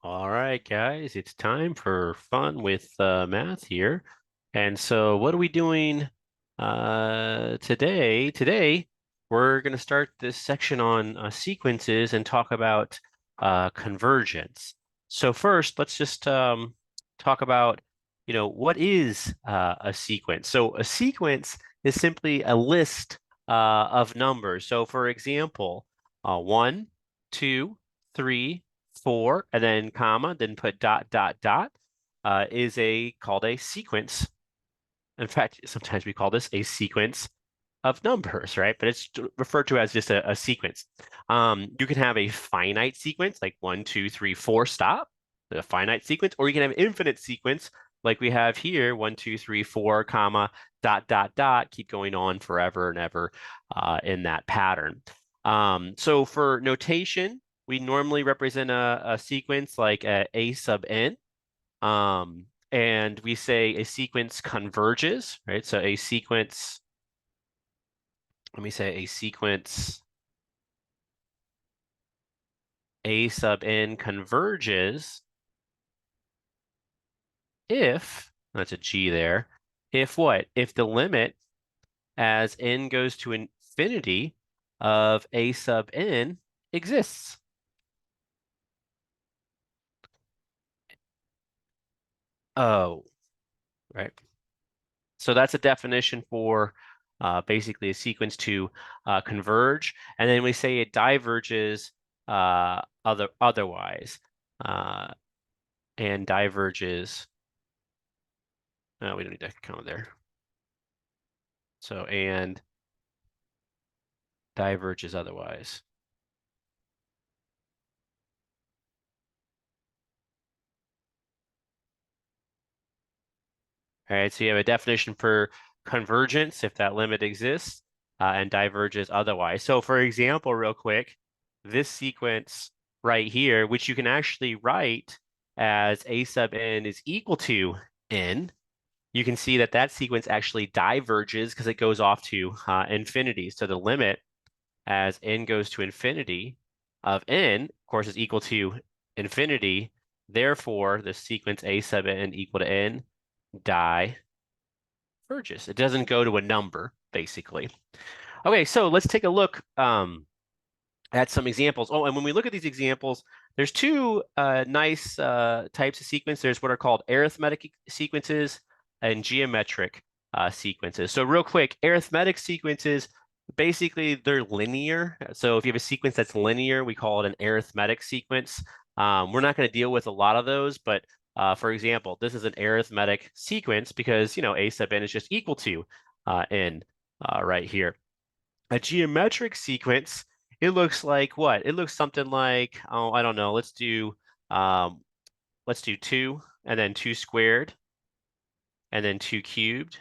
All right, guys, it's time for fun with math here. And so what are we doing today? Today, we're going to start this section on sequences and talk about convergence. So first, let's just talk about, what is a sequence? So a sequence is simply a list of numbers. So for example, 1, 2, 3, 4, and then comma, then put dot, dot, dot, is called a sequence. In fact, sometimes we call this a sequence of numbers, right? But it's referred to as just a sequence. You can have a finite sequence, like 1, 2, 3, 4, stop, a finite sequence, or you can have an infinite sequence, like we have here, 1, 2, 3, 4, comma, dot, dot, dot, keep going on forever and ever in that pattern. So for notation, we normally represent a sequence like a sub n. And we say a sequence converges, right? So a sequence, let me say a sequence a sub n converges if, that's a g there, if what? If the limit as n goes to infinity of a sub n exists. Oh, right. So that's a definition for basically a sequence to converge. And then we say it diverges otherwise uh, and diverges. No, we don't need that comma there. So and diverges otherwise. All right, so you have a definition for convergence if that limit exists, and diverges otherwise. So for example, real quick, this sequence right here, which you can actually write as a sub n is equal to n, you can see that that sequence actually diverges because it goes off to infinity. So the limit as n goes to infinity of n, of course, is equal to infinity. Therefore, the sequence a sub n equal to n diverges. It doesn't go to a number, basically. Okay, so let's take a look at some examples. Oh, and when we look at these examples, there's two nice types of sequence. There's what are called arithmetic sequences and geometric sequences. So real quick, arithmetic sequences, basically they're linear. So if you have a sequence that's linear, we call it an arithmetic sequence. We're not going to deal with a lot of those, but for example, this is an arithmetic sequence because, a sub n is just equal to n right here. A geometric sequence, it looks like what? It looks something like, oh, I don't know. Um, let's do 2 and then 2 squared and then 2 cubed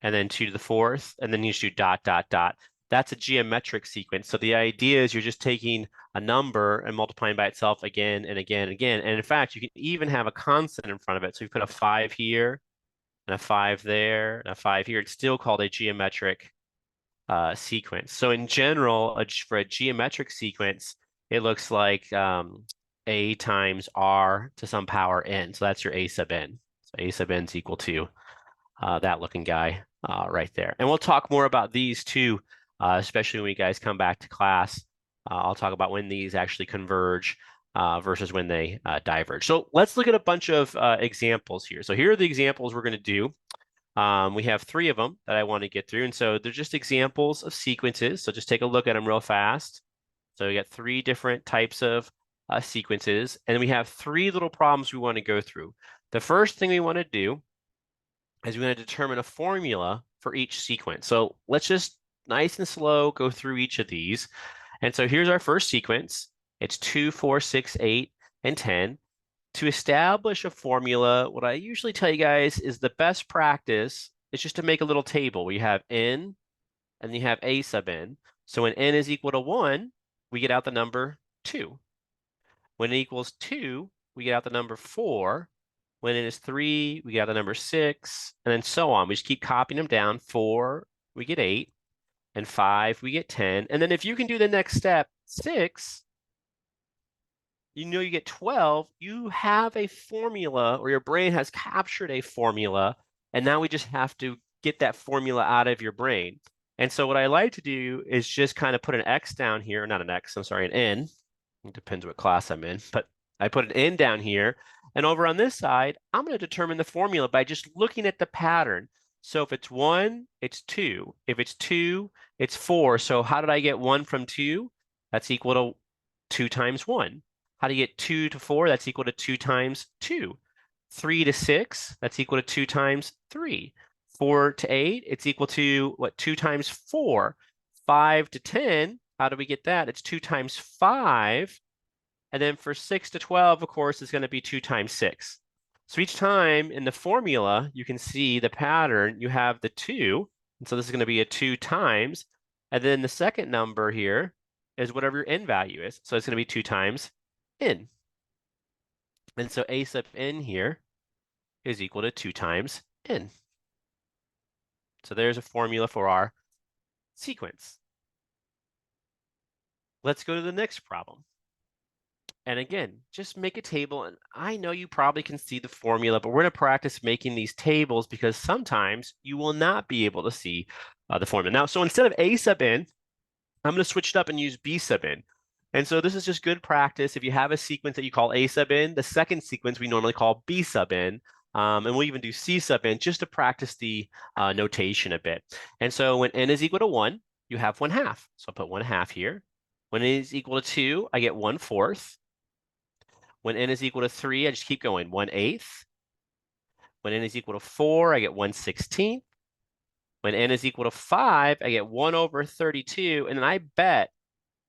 and then 2 to the fourth and then you just do dot, dot, dot. That's a geometric sequence. So the idea is you're just taking a number and multiplying by itself again and again and again. And in fact, you can even have a constant in front of it. So you put a 5 here and a 5 there and a 5 here. It's still called a geometric sequence. So in general, for a geometric sequence, it looks like a times r to some power n. So that's your a sub n. So a sub n is equal to that looking guy right there. And we'll talk more about these two, especially when you guys come back to class. I'll talk about when these actually converge versus when they diverge. So let's look at a bunch of examples here. So here are the examples we're going to do. We have 3 of them that I want to get through. And so they're just examples of sequences. So just take a look at them real fast. So we got 3 different types of sequences. And we have 3 little problems we want to go through. The first thing we want to do is we want to determine a formula for each sequence. So let's just nice and slow go through each of these. And so here's our first sequence. It's 2, 4, 6, 8, and 10. To establish a formula, what I usually tell you guys is the best practice is just to make a little table where you have n and you have a sub n. So when n is equal to 1, we get out the number 2. When n equals 2, we get out the number 4. When n is 3, we get out the number 6, and then so on. We just keep copying them down. 4, we get 8, and 5, we get 10. And then if you can do the next step, 6, you get 12, you have a formula, or your brain has captured a formula, and now we just have to get that formula out of your brain. And so what I like to do is just kind of put an X down here, not an X, I'm sorry, an N. It depends what class I'm in, but I put an N down here. And over on this side, I'm going to determine the formula by just looking at the pattern. So if it's 1, it's 2. If it's 2, it's 4. So how did I get 1 from 2? That's equal to 2 times 1. How do you get 2 to 4? That's equal to 2 times 2. 3 to 6, that's equal to 2 times 3. 4 to 8, it's equal to, what, 2 times 4. 5 to 10, how do we get that? It's 2 times 5. And then for 6 to 12, of course, is going to be 2 times 6. So each time in the formula, you can see the pattern, you have the 2. And so this is going to be a 2 times. And then the second number here is whatever your n value is. So it's going to be 2 times n. And so a sub n here is equal to 2 times n. So there's a formula for our sequence. Let's go to the next problem. And again, just make a table. And I know you probably can see the formula, but we're going to practice making these tables because sometimes you will not be able to see the formula. Now, so instead of a sub n, I'm going to switch it up and use b sub n. And so this is just good practice. If you have a sequence that you call a sub n, the second sequence we normally call b sub n. And we'll even do c sub n just to practice the notation a bit. And so when n is equal to 1, you have 1/2. So I'll put 1/2 here. When n is equal to 2, I get 1/4. When n is equal to 3, I just keep going, 1/8. When n is equal to 4, I get 1/16. When n is equal to 5, I get 1/32. And then I bet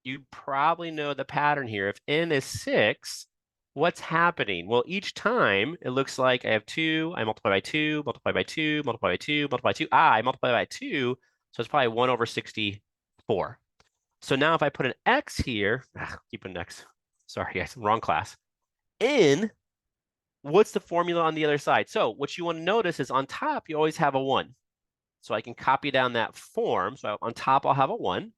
you probably know the pattern here. If n is 6, what's happening? Well, each time it looks like I have 2, I multiply by 2, multiply by 2, multiply by 2, multiply by 2. I multiply by 2, so it's probably 1/64. So now if I put an x here, keep an x. Sorry, guys, wrong class. N, what's the formula on the other side? So what you want to notice is on top, you always have a 1. So I can copy down that form. So on top, I'll have a 1.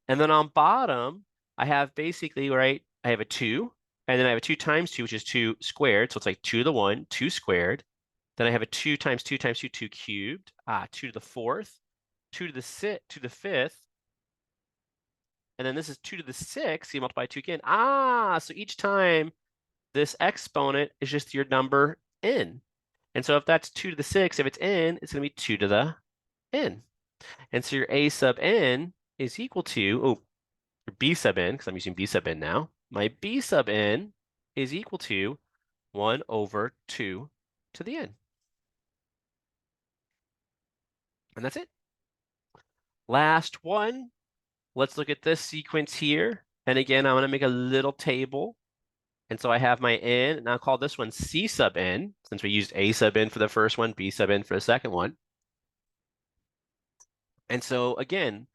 And then on bottom, I have basically, right, I have a 2. And then I have a 2 times 2, which is 2 squared. So it's like 2 to the 1, 2 squared. Then I have a 2 times 2 times 2, 2 cubed. 2 to the 4th, 2 to the 5th. And then this is 2 to the 6th. So you multiply 2 again. So each time this exponent is just your number n. And so if that's 2 to the 6th, if it's n, it's going to be 2 to the n. And so your a sub n is equal to, your b sub n, because I'm using b sub n now. My b sub n is equal to 1/2 to the n. And that's it. Last one. Let's look at this sequence here. And again, I'm going to make a little table. And so I have my n, and I'll call this one c sub n, since we used a sub n for the first one, b sub n for the second one. And so again,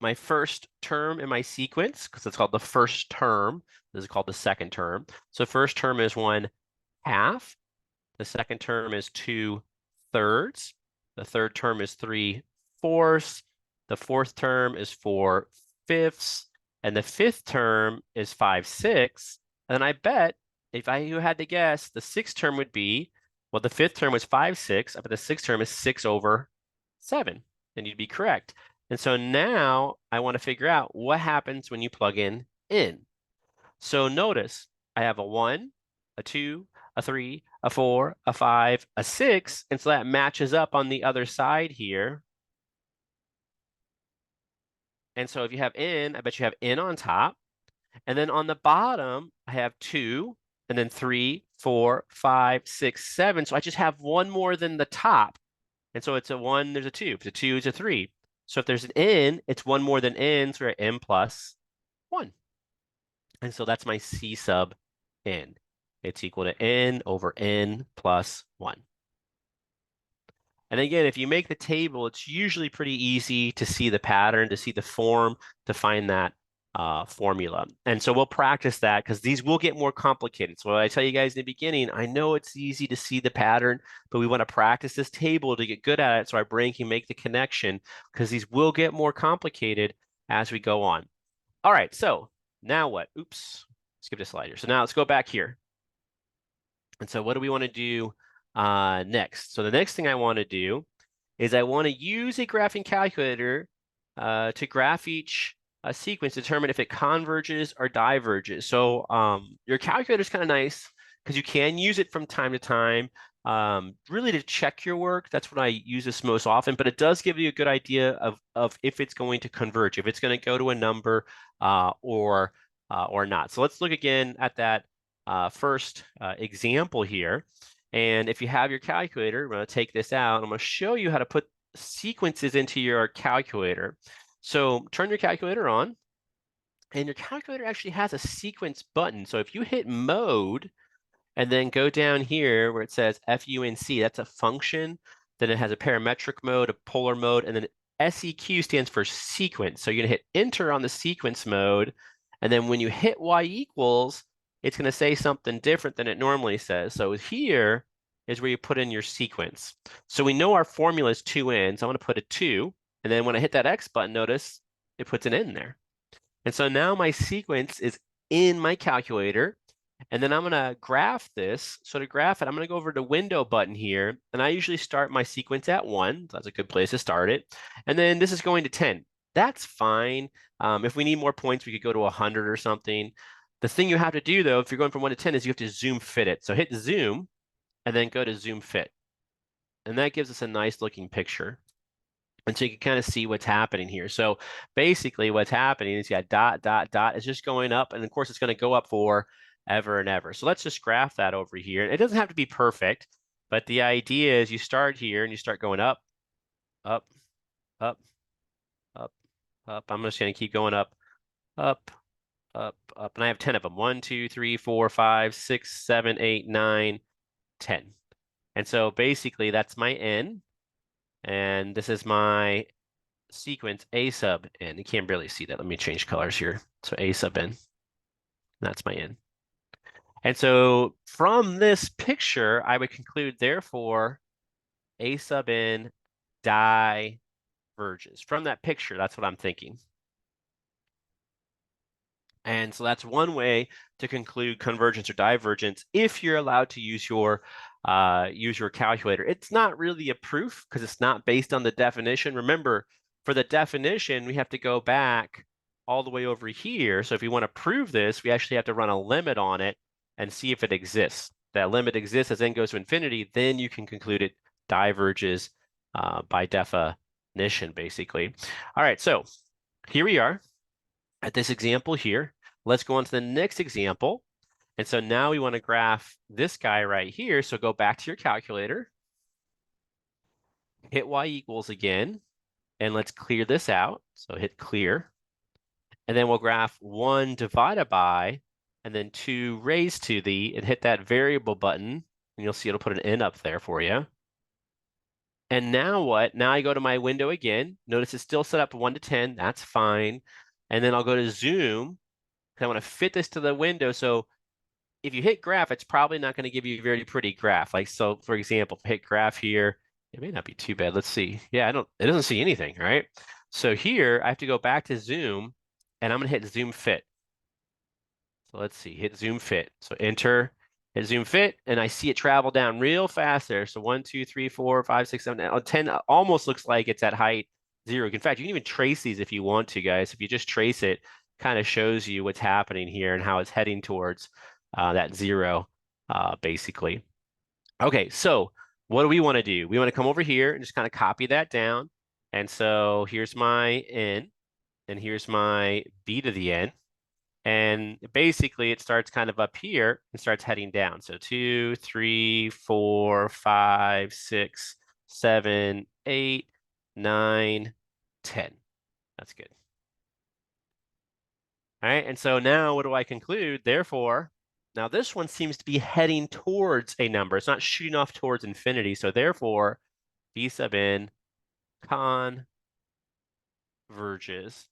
my first term in my sequence, because it's called the first term, this is called the second term. So first term is 1/2. The second term is 2/3. The third term is 3/4. The fourth term is 4/5. And the fifth term is 5/6. And then I bet if you had to guess, the sixth term would be, well, the fifth term was 5/6, but the sixth term is 6/7. And you'd be correct. And so now I want to figure out what happens when you plug in n. So notice I have a 1, a 2, a 3, a 4, a 5, a 6. And so that matches up on the other side here. And so if you have n, I bet you have n on top. And then on the bottom, I have 2, and then 3, 4, 5, 6, 7. So I just have one more than the top. And so it's a 1, there's a 2. If it's a 2, it's a 3. So if there's an n, it's one more than n, so we're at n plus 1. And so that's my c sub n. It's equal to n/n plus 1. And again, if you make the table, it's usually pretty easy to see the pattern, to see the form, to find that formula. And so we'll practice that because these will get more complicated. So what I tell you guys in the beginning, I know it's easy to see the pattern, but we want to practice this table to get good at it so our brain can make the connection because these will get more complicated as we go on. All right, so now what? Oops, skip the slide here. So now let's go back here. And so what do we want to do next? So the next thing I want to do is I want to use a graphing calculator to graph each sequence, determine if it converges or diverges. So your calculator is kind of nice because you can use it from time to time, really to check your work. That's what I use this most often, but it does give you a good idea of if it's going to converge, if it's going to go to a number or not. So let's look again at that first example here. And if you have your calculator, we're going to take this out. I'm going to show you how to put sequences into your calculator. So turn your calculator on, and your calculator actually has a sequence button. So if you hit mode and then go down here where it says FUNC, that's a function. Then it has a parametric mode, a polar mode, and then SEQ stands for sequence. So you're going to hit enter on the sequence mode. And then when you hit Y equals, it's going to say something different than it normally says. So here is where you put in your sequence. So we know our formula is 2n, so I'm going to put a 2. And then when I hit that X button, notice it puts an n there. And so now my sequence is in my calculator. And then I'm going to graph this. So to graph it, I'm going to go over to window button here. And I usually start my sequence at 1. So that's a good place to start it. And then this is going to 10. That's fine. If we need more points, we could go to 100 or something. The thing you have to do, though, if you're going from 1 to 10, is you have to zoom fit it. So hit zoom and then go to zoom fit. And that gives us a nice looking picture. And so you can kind of see what's happening here. So basically what's happening is you got dot, dot, dot. It's just going up. And of course, it's going to go up for ever and ever. So let's just graph that over here. It doesn't have to be perfect, but the idea is you start here and you start going up, up, up, up, up. I'm just going to keep going up, up, up, up. And I have 10 of them. 1, 2, 3, 4, 5, 6, 7, 8, 9, 10. And so basically that's my n. And this is my sequence A sub n. You can't barely see that. Let me change colors here. So A sub n. That's my n. And so from this picture, I would conclude, therefore, A sub n diverges. From that picture, that's what I'm thinking. And so that's one way to conclude convergence or divergence if you're allowed to use your calculator. It's not really a proof because it's not based on the definition. Remember, for the definition, we have to go back all the way over here. So if we want to prove this, we actually have to run a limit on it and see if it exists. That limit exists as n goes to infinity, then you can conclude it diverges by definition, basically. All right, so here we are at this example here. Let's go on to the next example. And so now we want to graph this guy right here. So go back to your calculator, hit Y equals again, and let's clear this out. So hit clear. And then we'll graph 1 divided by, and then 2 raised to the, and hit that variable button. And you'll see it'll put an n up there for you. And now what? Now I go to my window again. Notice it's still set up 1 to 10. That's fine. And then I'll go to zoom. I want to fit this to the window. So if you hit graph, it's probably not going to give you a very pretty graph. Like, so for example, hit graph here, it may not be too bad. Let's see. Yeah, it doesn't see anything, right? So here I have to go back to zoom and I'm going to hit zoom fit. So let's see, hit zoom fit. So enter, hit zoom fit, and I see it travel down real fast there. So 1, 2, 3, 4, 5, 6, 7, 8, 10 almost looks like it's at height 0. In fact, you can even trace these if you want to, guys. If you just trace it, kind of shows you what's happening here and how it's heading towards that 0, basically. Okay, so what do we want to do? We want to come over here and just kind of copy that down. And so here's my n, and here's my b to the n. And basically it starts kind of up here and starts heading down. So 2, 3, 4, 5, 6, 7, 8, 9, 10. That's good. All right, and so now what do I conclude? Therefore, now this one seems to be heading towards a number. It's not shooting off towards infinity. So therefore, B sub n converges.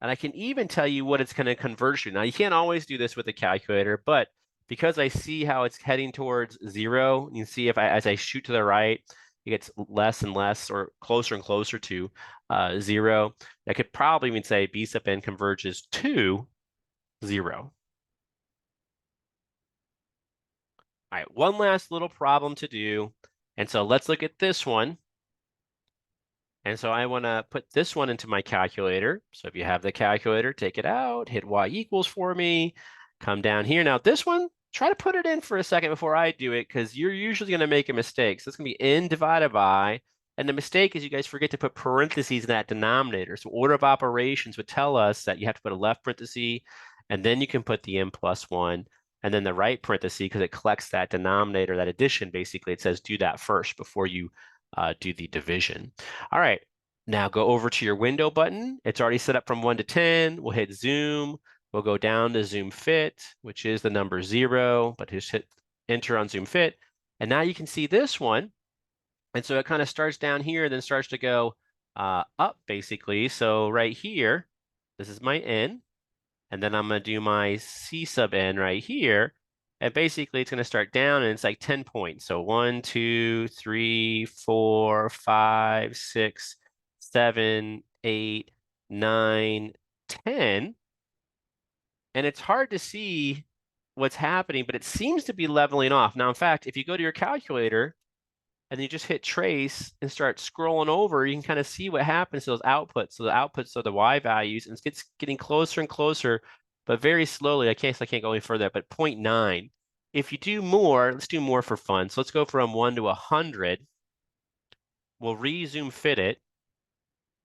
And I can even tell you what it's going to converge to. Now, you can't always do this with a calculator, but because I see how it's heading towards 0, you can see if as I shoot to the right, it gets less and less or closer and closer to 0. I could probably even say B sub n converges to 0. All right, one last little problem to do. And so let's look at this one. And so I want to put this one into my calculator. So if you have the calculator, take it out, hit y equals for me, come down here. Now this one, try to put it in for a second before I do it, because you're usually going to make a mistake. So it's going to be n divided by, and the mistake is you guys forget to put parentheses in that denominator. So order of operations would tell us that you have to put a left parenthesis, and then you can put the n plus 1, and then the right parenthesis, because it collects that denominator, that addition, basically. It says do that first before you do the division. All right, now go over to your window button. It's already set up from 1 to 10. We'll hit zoom. We'll go down to zoom fit, which is the number 0, but just hit enter on zoom fit. And now you can see this one. And so it kind of starts down here and then starts to go up, basically. So right here, this is my n. And then I'm going to do my C sub n right here. And basically, it's going to start down, and it's like 10 points. So 1, 2, 3, 4, 5, 6, 7, 8, 9, 10. And it's hard to see what's happening, but it seems to be leveling off. Now, in fact, if you go to your calculator and you just hit trace and start scrolling over, you can kind of see what happens to those outputs. So the outputs are the y values, and it's getting closer and closer, but very slowly. I can't go any further, but 0.9. If you do more, let's do more for fun. So let's go from 1 to 100. We'll re-zoom fit it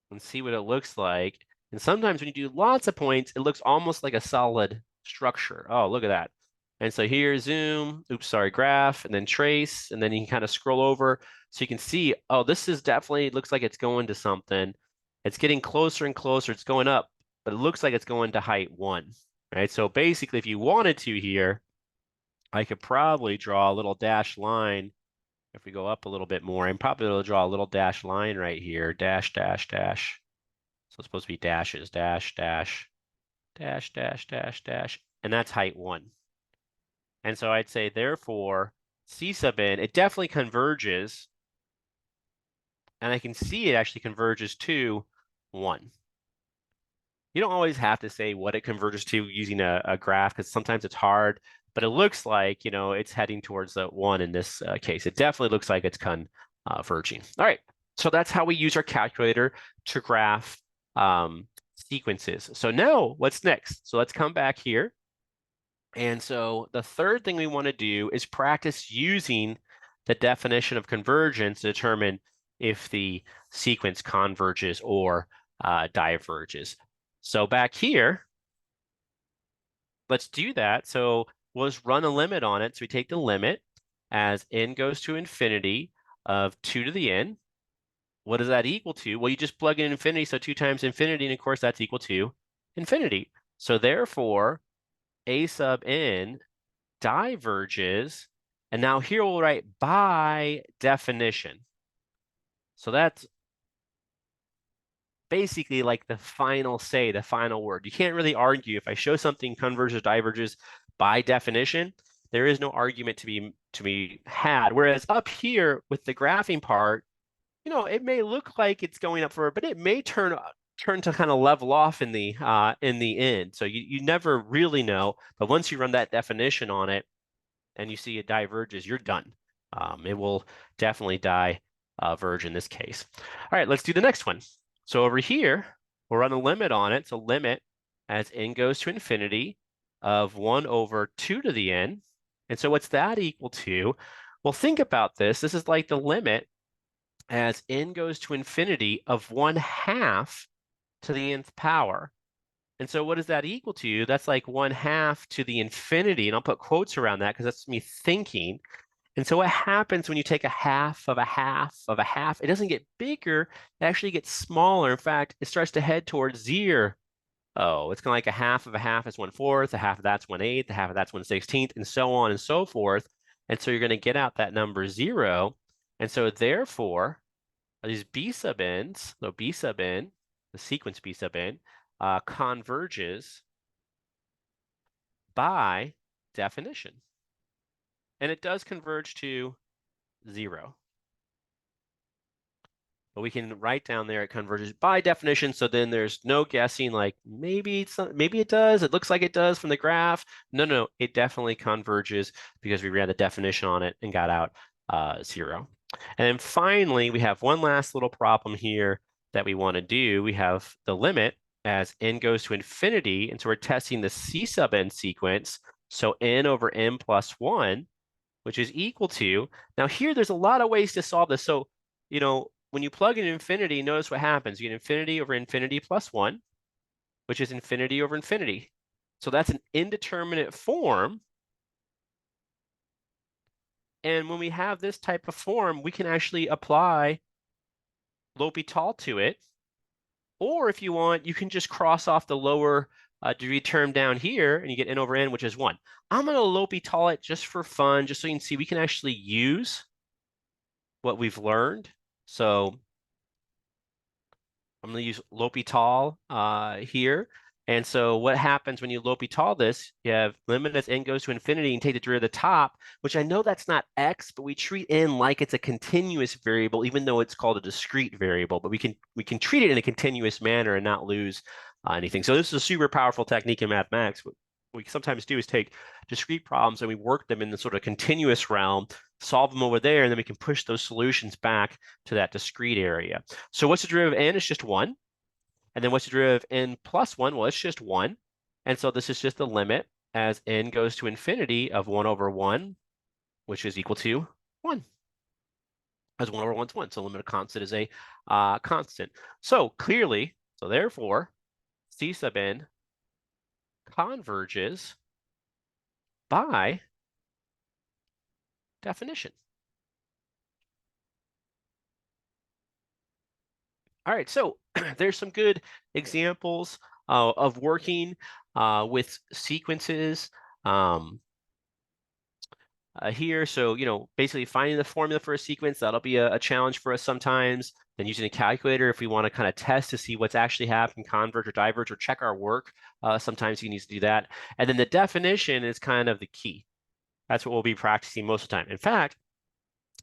and see what it looks like. And sometimes when you do lots of points, it looks almost like a solid structure. Oh, look at that. And so here, zoom, oops, sorry, graph, and then trace, and then you can kind of scroll over so you can see, oh, this is definitely, looks like it's going to something. It's getting closer and closer. It's going up, but it looks like it's going to height 1, right? So basically, if you wanted to here, I could probably draw a little dashed line. If we go up a little bit more, I'm probably able to draw a little dashed line right here, dash, dash, dash. So it's supposed to be dashes, dash, dash, dash, dash, dash, dash, and that's height 1. And so I'd say, therefore, C sub n, it definitely converges, and I can see it actually converges to 1. You don't always have to say what it converges to using a graph, because sometimes it's hard, but it looks like, it's heading towards the 1 in this case. It definitely looks like it's converging. All right, so that's how we use our calculator to graph sequences. So now what's next? So let's come back here. And so the third thing we want to do is practice using the definition of convergence to determine if the sequence converges or diverges. So back here, let's do that. So we'll just run a limit on it. So we take the limit as n goes to infinity of 2 to the n. What does that equal to? Well, you just plug in infinity, so 2 times infinity, and of course that's equal to infinity. So therefore, a sub n diverges, and now here we'll write by definition. So that's basically like the final say, the final word. You can't really argue. If I show something converges, diverges by definition, there is no argument to be had. Whereas up here with the graphing part, it may look like it's going up forward, but it may turn to kind of level off in the end. So you never really know. But once you run that definition on it and you see it diverges, you're done. It will definitely diverge in this case. All right, let's do the next one. So over here, we'll run a limit on it. So limit as n goes to infinity of 1 over 2 to the n. And so what's that equal to? Well, think about this. This is like the limit as n goes to infinity of 1/2 to the nth power. And so what is that equal to? That's like 1/2 to the infinity. And I'll put quotes around that because that's me thinking. And so what happens when you take a half of a half of a half? It doesn't get bigger. It actually gets smaller. In fact, it starts to head towards 0. Oh, it's kind of like a half of a half is 1/4. A half of that's 1/8. A half of that's 1/16, and so on and so forth. And so you're going to get out that number 0. And so therefore, these B sub n's, so B sub n, the sequence B sub n, converges by definition. And it does converge to 0. but we can write down there it converges by definition. So then there's no guessing like maybe maybe it does. It looks like it does from the graph. No, it definitely converges because we ran the definition on it and got out 0. And then finally, we have one last little problem here that we want to do. We have the limit as n goes to infinity. And so we're testing the C sub n sequence. So n over n plus 1, which is equal to, now here there's a lot of ways to solve this. So, when you plug in infinity, notice what happens. You get infinity over infinity plus 1, which is infinity over infinity. So that's an indeterminate form. And when we have this type of form, we can actually apply L'Hopital to it. Or if you want, you can just cross off the lower degree term down here, and you get n over n, which is 1. I'm going to L'Hopital it just for fun, just so you can see we can actually use what we've learned. So I'm going to use L'Hopital here. And so what happens when you L'Hopital this, you have limit as n goes to infinity and take the derivative of the top, which I know that's not x, but we treat n like it's a continuous variable, even though it's called a discrete variable, but we can treat it in a continuous manner and not lose anything. So this is a super powerful technique in mathematics. What we sometimes do is take discrete problems and we work them in the sort of continuous realm, solve them over there, and then we can push those solutions back to that discrete area. So what's the derivative of n? It's just 1. And then what's the derivative of n plus 1? Well, it's just 1. And so this is just the limit as n goes to infinity of 1 over 1, which is equal to 1. As 1 over 1 is 1. So limit of constant is a constant. So clearly, so therefore, C sub n converges by definition. All right, so there's some good examples of working with sequences here. So, basically finding the formula for a sequence, that'll be a challenge for us sometimes. Then using a calculator if we want to kind of test to see what's actually happened, converge or diverge, or check our work. Sometimes you need to do that. And then the definition is kind of the key. That's what we'll be practicing most of the time. In fact,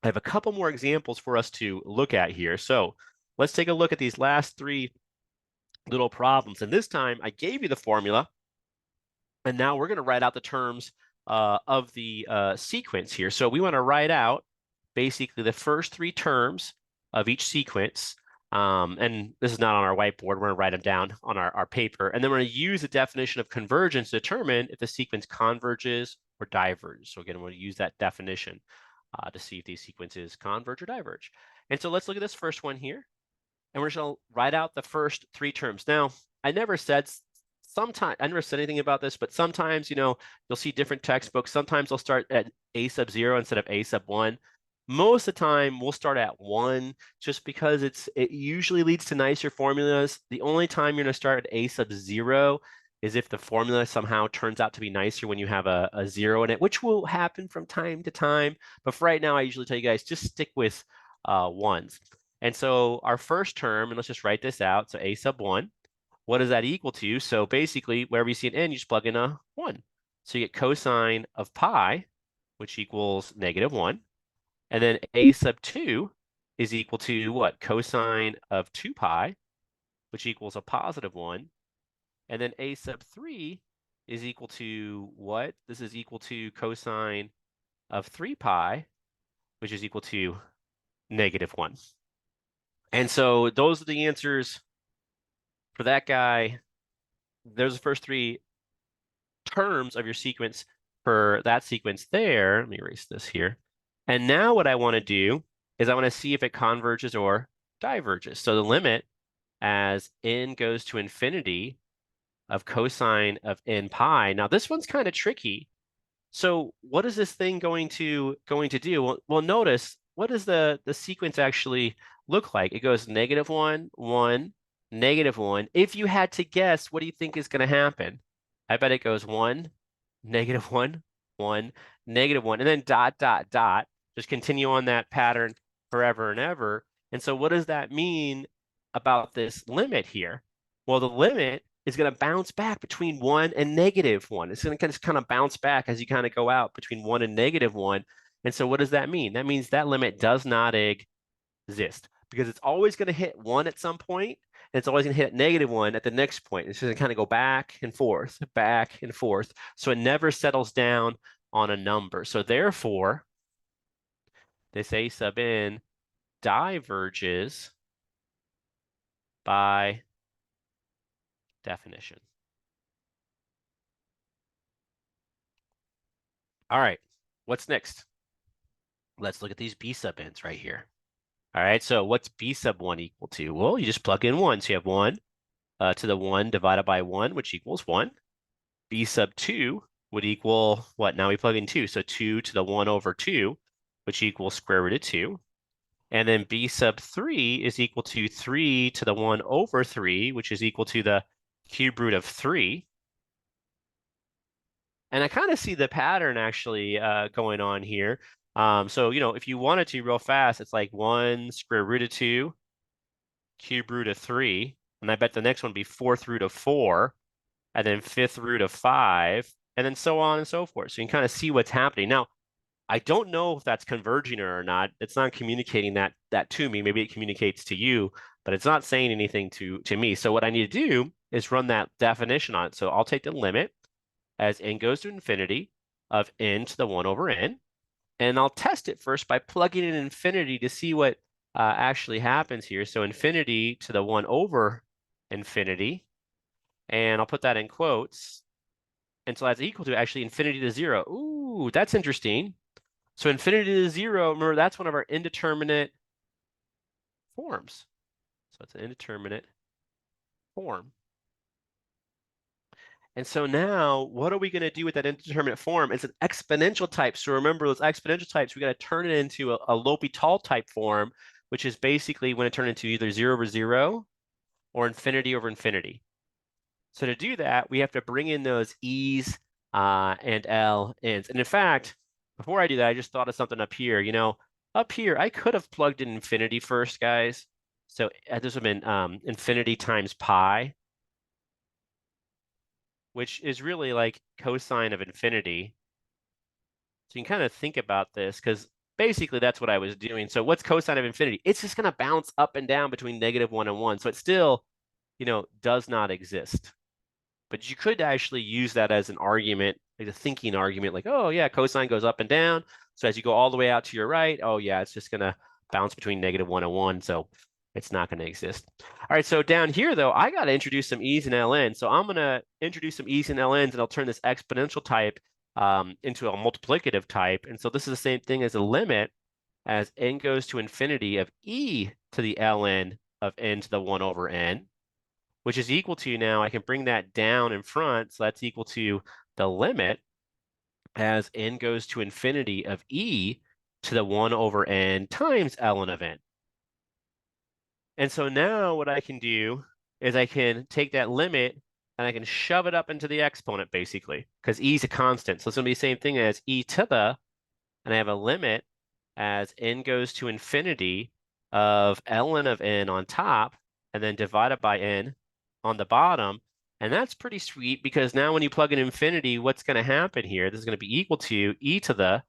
I have a couple more examples for us to look at here. So let's take a look at these last 3 little problems. And this time I gave you the formula, and now we're going to write out the terms of the sequence here. So we want to write out basically the first 3 terms of each sequence. And this is not on our whiteboard. We're going to write them down on our paper. And then we're going to use the definition of convergence to determine if the sequence converges or diverges. So again, we're going to use that definition to see if these sequences converge or diverge. And so let's look at this first one here. And we're just going to write out the first 3 terms. Now, I never said anything about this, but sometimes, you'll see different textbooks. Sometimes they'll start at a sub 0 instead of a sub 1. Most of the time, we'll start at 1 just because it usually leads to nicer formulas. The only time you're going to start at a sub 0 is if the formula somehow turns out to be nicer when you have a 0 in it, which will happen from time to time. But for right now, I usually tell you guys, just stick with 1s. And so our first term, and let's just write this out, so a sub 1, what does that equal to? So basically, wherever you see an n, you just plug in a 1. So you get cosine of pi, which equals -1. And then a sub 2 is equal to what? Cosine of 2 pi, which equals a +1. And then a sub 3 is equal to what? This is equal to cosine of 3 pi, which is equal to -1. And so those are the answers for that guy. There's the first 3 terms of your sequence for that sequence there. Let me erase this here. And now what I want to do is I want to see if it converges or diverges. So the limit as n goes to infinity of cosine of n pi. Now this one's kind of tricky. So what is this thing going to do? Well, notice, what does the sequence actually look like? It goes -1, 1, -1. If you had to guess, what do you think is going to happen? I bet it goes 1, -1, 1, -1, and then dot, dot, dot. Just continue on that pattern forever and ever. And so what does that mean about this limit here? Well, the limit is going to bounce back between 1 and -1. It's going to just kind of bounce back as you kind of go out between 1 and -1. And so what does that mean? That means that limit does not exist. because it's always going to hit 1 at some point, and it's always going to hit -1 at the next point. It's going to kind of go back and forth, so it never settles down on a number. So therefore, this A sub n diverges by definition. All right, what's next? Let's look at these B sub n's right here. All right, so what's B sub 1 equal to? Well, you just plug in 1. So you have 1 to the 1 divided by 1, which equals 1. B sub 2 would equal what? Now we plug in 2. So 2 to the 1 over 2, which equals square root of 2. And then B sub 3 is equal to 3 to the 1 over 3, which is equal to the cube root of 3. And I kind of see the pattern actually going on here. So, if you wanted to real fast, it's like 1 square root of 2, cube root of 3. And I bet the next one would be 4th root of 4, and then 5th root of 5, and then so on and so forth. So you can kind of see what's happening. Now, I don't know if that's converging or not. It's not communicating that to me. Maybe it communicates to you, but it's not saying anything to me. So what I need to do is run that definition on it. So I'll take the limit as n goes to infinity of n to the 1 over n, and I'll test it first by plugging in infinity to see what actually happens here. So infinity to the 1 over infinity, and I'll put that in quotes. And so that's equal to actually infinity to 0. Ooh, that's interesting. So infinity to 0, remember, that's one of our indeterminate forms. So it's an indeterminate form. And so now, what are we going to do with that indeterminate form? It's an exponential type. So remember, those exponential types, we got to turn it into a L'Hopital type form, which is basically when it turned into either 0 over 0 or infinity over infinity. So to do that, we have to bring in those E's and L's. And in fact, before I do that, I just thought of something up here. Up here, I could have plugged in infinity first, guys. So this would have been infinity times pi, which is really like cosine of infinity. So you can kind of think about this, because basically that's what I was doing. So what's cosine of infinity? It's just going to bounce up and down between -1 and 1. So it still, does not exist. But you could actually use that as an argument, like a thinking argument, like, oh yeah, cosine goes up and down. So as you go all the way out to your right, oh yeah, it's just going to bounce between -1 and 1. So it's not going to exist. All right, so down here, though, I got to introduce some E's and ln's. So I'm going to introduce some E's and ln's, and I'll turn this exponential type into a multiplicative type. And so this is the same thing as a limit as n goes to infinity of e to the ln of n to the 1 over n, which is equal to, now I can bring that down in front. So that's equal to the limit as n goes to infinity of e to the 1 over n times ln of n. And so now what I can do is I can take that limit and I can shove it up into the exponent, basically, because e is a constant. So it's going to be the same thing as e to the, and I have a limit as n goes to infinity of ln of n on top, and then divided by n on the bottom. And that's pretty sweet, because now when you plug in infinity, what's going to happen here? This is going to be equal to e to the,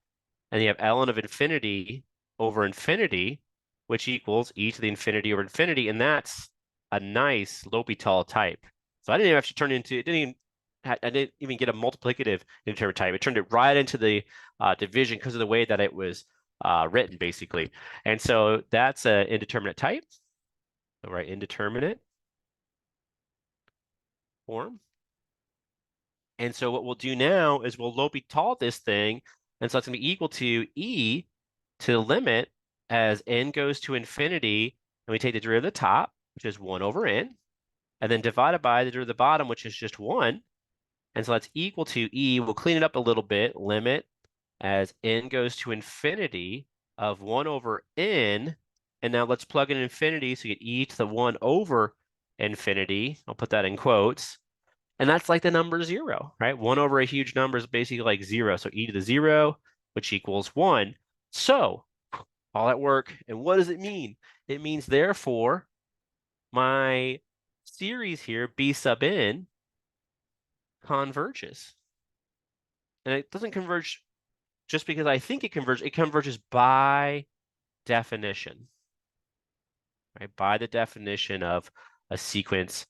and you have ln of infinity over infinity, which equals e to the infinity over infinity, and that's a nice L'Hopital type. So I didn't even have to turn into, I didn't even get a multiplicative indeterminate type. It turned it right into the division because of the way that it was written, basically. And so that's an indeterminate type. So right, indeterminate form. And so what we'll do now is we'll L'Hopital this thing, and so it's going to be equal to e to the limit as n goes to infinity, and we take the derivative of the top, which is 1 over n, and then divided by the derivative of the bottom, which is just 1. And so that's equal to e. We'll clean it up a little bit. Limit as n goes to infinity of 1 over n. And now let's plug in infinity, so you get e to the 1 over infinity. I'll put that in quotes. And that's like the number 0, right? 1 over a huge number is basically like 0. So e to the 0, which equals 1. So all that work. And what does it mean? It means, therefore, my series here, B sub n, converges. And it doesn't converge just because I think it converges by definition. right? By the definition of a sequence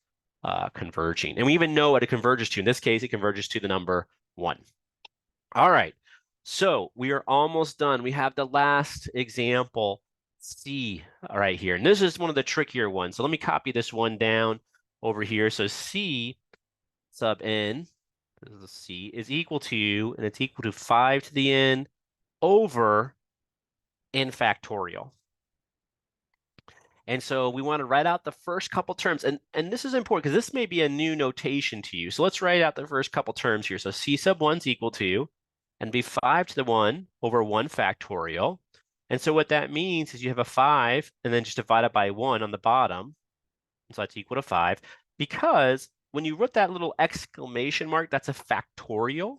converging. And we even know what it converges to. In this case, it converges to the number 1. All right, so we are almost done. We have the last example, C, right here. And this is one of the trickier ones. So let me copy this one down over here. So C sub n, this is C, is equal to, and it's equal to 5 to the n over n factorial. And so we want to write out the first couple terms. And this is important because this may be a new notation to you. So let's write out the first couple terms here. So C sub 1 is equal to, and be 5 to the 1 over 1 factorial. And so what that means is you have a 5 and then just divide it by 1 on the bottom. And so that's equal to 5. Because when you wrote that little exclamation mark, that's a factorial.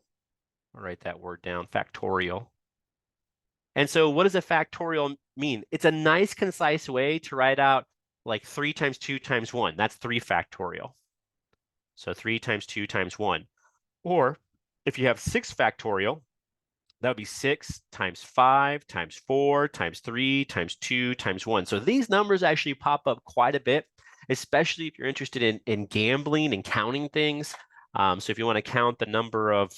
I'll write that word down, factorial. And so what does a factorial mean? It's a nice, concise way to write out like 3 times 2 times 1. That's 3 factorial. So 3 times 2 times 1. Or if you have 6 factorial, that would be 6 times 5 times 4 times 3 times 2 times 1. So these numbers actually pop up quite a bit, especially if you're interested in gambling and counting things. So if you want to count the number of,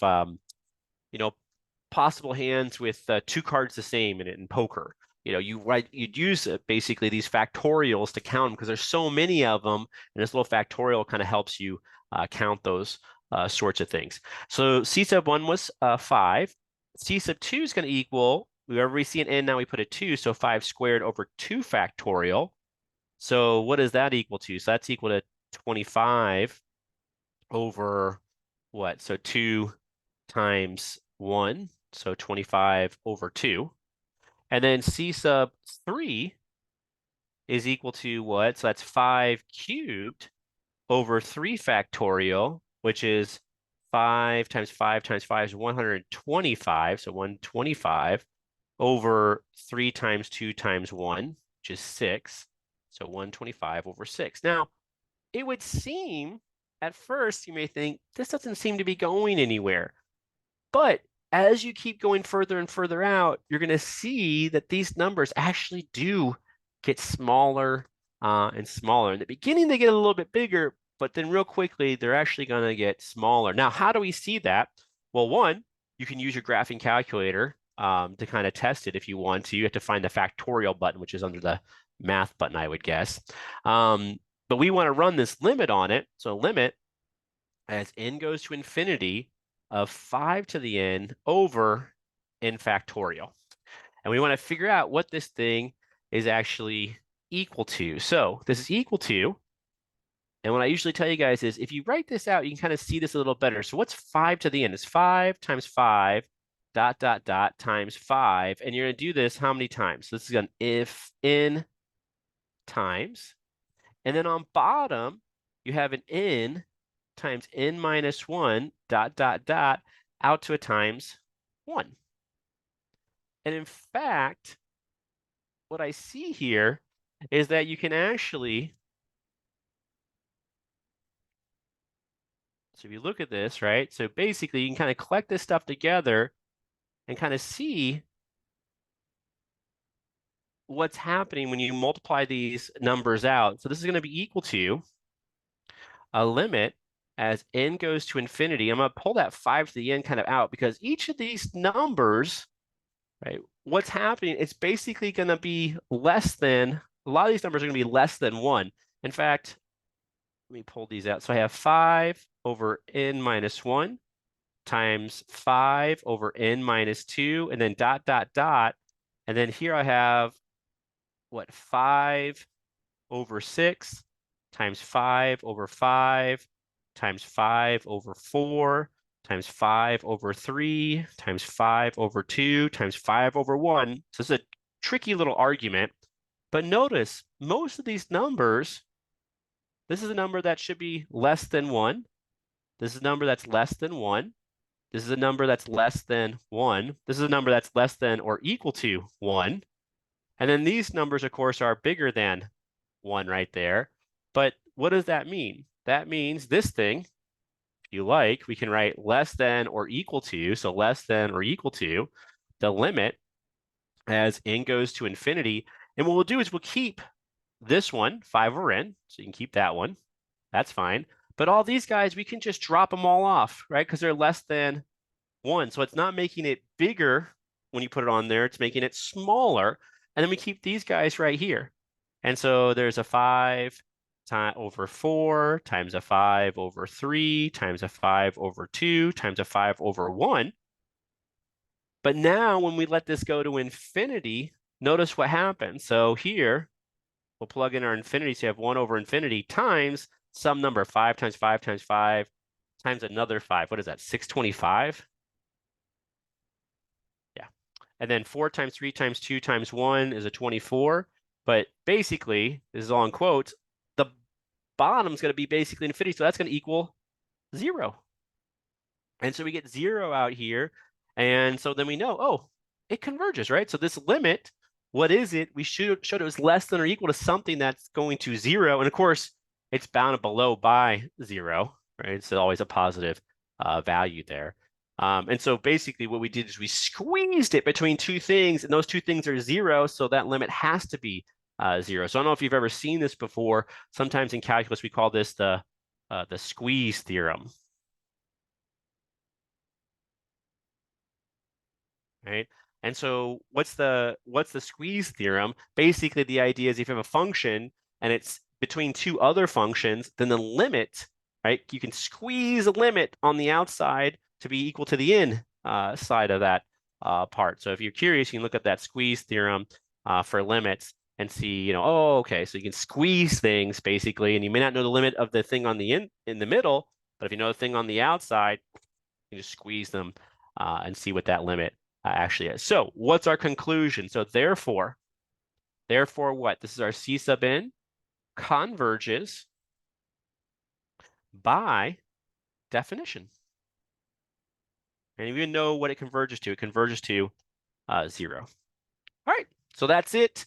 possible hands with 2 cards the same in poker, you'd use basically these factorials to count them because there's so many of them, and this little factorial kind of helps you count those sorts of things. So C sub 1 was 5. C sub 2 is going to equal, wherever we see an n, now we put a 2, so 5 squared over 2 factorial. So what is that equal to? So that's equal to 25 over what? So 2 times 1, so 25 over 2. And then C sub 3 is equal to what? So that's 5 cubed over 3 factorial, which is 5 times 5 times 5 is 125, so 125 over 3 times 2 times 1, which is 6, so 125 over 6. Now, it would seem, at first, you may think, this doesn't seem to be going anywhere. But as you keep going further and further out, you're going to see that these numbers actually do get smaller and smaller. In the beginning, they get a little bit bigger, but then real quickly, they're actually going to get smaller. Now, how do we see that? Well, one, you can use your graphing calculator to kind of test it if you want to. You have to find the factorial button, which is under the math button, I would guess. But we want to run this limit on it. So limit as n goes to infinity of 5 to the n over n factorial. And we want to figure out what this thing is actually equal to. So this is equal to, and what I usually tell you guys is if you write this out, you can kind of see this a little better. So what's 5 to the n? It's 5 times 5 dot dot dot times 5. And you're going to do this how many times? So this is going to if n times. And then on bottom, you have an n times n minus 1 dot dot dot out to a times 1. And in fact, what I see here is that you can actually, so if you look at this, right? So basically you can kind of collect this stuff together and kind of see what's happening when you multiply these numbers out. So this is going to be equal to a limit as n goes to infinity. I'm going to pull that 5 to the n kind of out because each of these numbers, right, what's happening, it's basically going to be less than, a lot of these numbers are going to be less than 1. In fact, let me pull these out. So I have 5 over n minus 1 times 5 over n minus 2, and then dot, dot, dot. And then here I have, what, 5 over 6 times 5 over 5 times 5 over 4 times 5 over 3 times 5 over 2 times 5 over 1. So this is a tricky little argument. But notice, most of these numbers, this is a number that should be less than 1. This is a number that's less than 1. This is a number that's less than 1. This is a number that's less than or equal to 1. And then these numbers, of course, are bigger than 1 right there. But what does that mean? That means this thing, if you like, we can write less than or equal to, so less than or equal to the limit as n goes to infinity. And what we'll do is we'll keep This one, 5 over n, so you can keep that one. That's fine. But all these guys, we can just drop them all off, right? Because they're less than 1. So it's not making it bigger when you put it on there. It's making it smaller. And then we keep these guys right here. And so there's a 5 over 4 times a 5 over 3 times a 5 over 2 times a 5 over 1. But now when we let this go to infinity, notice what happens. So here, we'll plug in our infinity. So you have 1 over infinity times some number, 5 times 5 times 5 times another 5. What is that, 625? Yeah. And then 4 times 3 times 2 times 1 is a 24. But basically, this is all in quotes, the bottom's going to be basically infinity. So that's going to equal 0. And so we get 0 out here. And so then we know, oh, it converges, right? So this limit, what is it? We showed it was less than or equal to something that's going to 0. And of course, it's bounded below by 0, right? It's always a positive value there. And so basically what we did is we squeezed it between two things, and those two things are 0, so that limit has to be 0. So I don't know if you've ever seen this before. Sometimes in calculus, we call this the squeeze theorem. Right? And so what's the squeeze theorem? Basically, the idea is if you have a function and it's between two other functions, then the limit, right? You can squeeze a limit on the outside to be equal to the inside of that part. So if you're curious, you can look at that squeeze theorem for limits and see, oh, okay, so you can squeeze things basically, and you may not know the limit of the thing on the in the middle, but if you know the thing on the outside, you just squeeze them and see what that limit actually is. So what's our conclusion? So therefore what? This is our C sub n converges by definition. And you know what it converges to. It converges to 0. All right, so that's it.